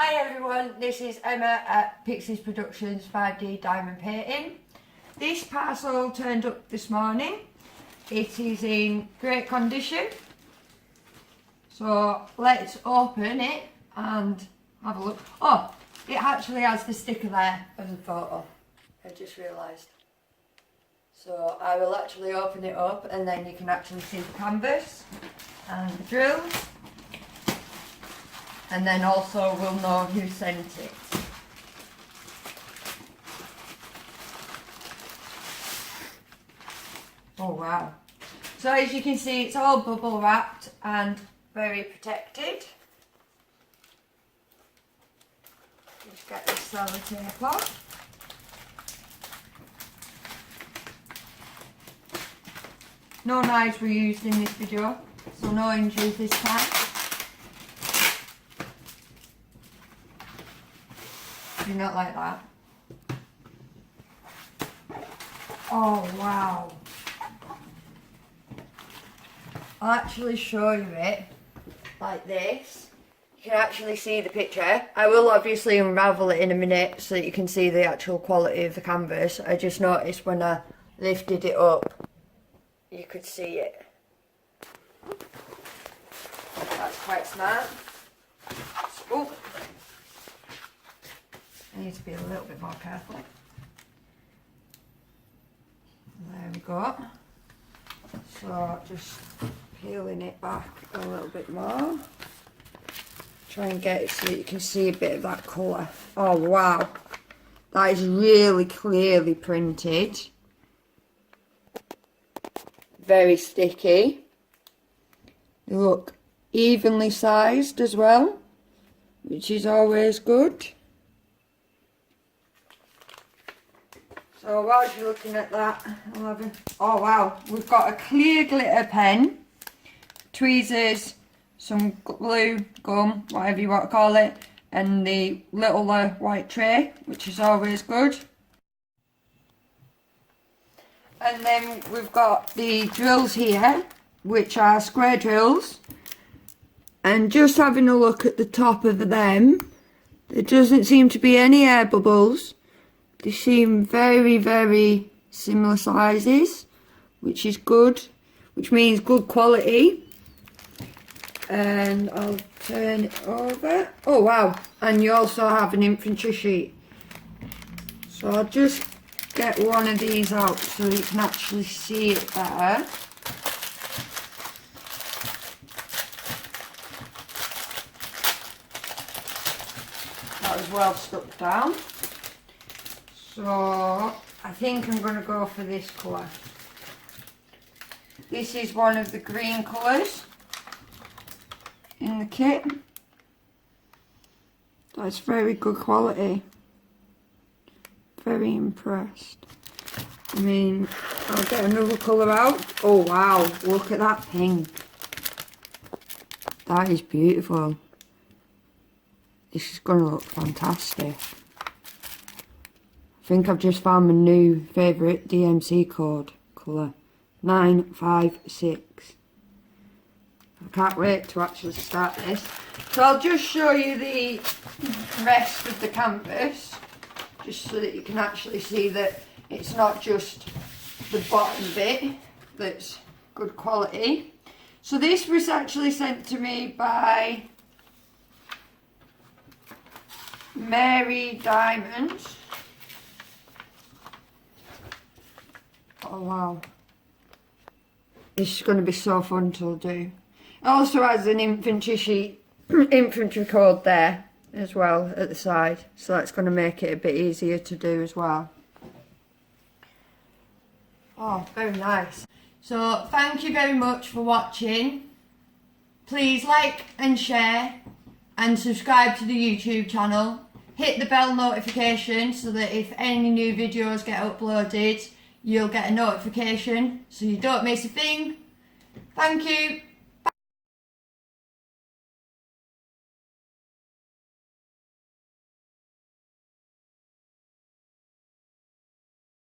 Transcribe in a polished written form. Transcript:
Hi everyone, this is Emma at Pixies Productions 5D Diamond Painting. This parcel turned up this morning. It is in great condition. So let's open it and have a look. Oh, it actually has the sticker there and the photo. I just realised. So I will actually open it up and then you can actually see the canvas and the drills. And then also we'll know who sent it. Oh wow. So as you can see, it's all bubble wrapped and very protected. Just get this sellotape off. No knives were used in this video, so no injuries this time. Do not like that. Oh wow. I'll actually show you it like this. You can actually see the picture. I will obviously unravel it in a minute so that you can see the actual quality of the canvas. I just noticed when I lifted it up, you could see it. That's quite smart. Oh. I need to be a little bit more careful. There we go. So just peeling it back a little bit more. Try and get it so that you can see a bit of that colour. Oh wow, that is really clearly printed. Very sticky. They look evenly sized as well, which is always good. So whilst you're looking at that, I'll have a... Oh wow, we've got a clear glitter pen, tweezers, some glue, gum, whatever you want to call it, and the little white tray, which is always good. And then we've got the drills here, which are square drills. And just having a look at the top of them, there doesn't seem to be any air bubbles. They seem very, very similar sizes, which is good, which means good quality. And I'll turn it over. Oh wow, and you also have an infantry sheet. So I'll just get one of these out so you can actually see it better. That was well stuck down. So I think I'm going to go for this colour. This is one of the green colours in the kit. That's very good quality. Very impressed. I mean, I'll get another colour out. Oh wow, look at that pink. That is beautiful. This is going to look fantastic. I think I've just found my new favourite DMC code colour. 956. I can't wait to actually start this. So I'll just show you the rest of the canvas, just so that you can actually see that it's not just the bottom bit that's good quality. So this was actually sent to me by Mary Diamond. Oh wow, this is going to be so fun to do. It also has an infantry sheet, infantry code there as well at the side, so that's going to make it a bit easier to do as well. Oh, very nice. So thank you very much for watching. Please like and share and subscribe to the YouTube channel. Hit the bell notification so that if any new videos get uploaded, you'll get a notification so you don't miss a thing. Thank you.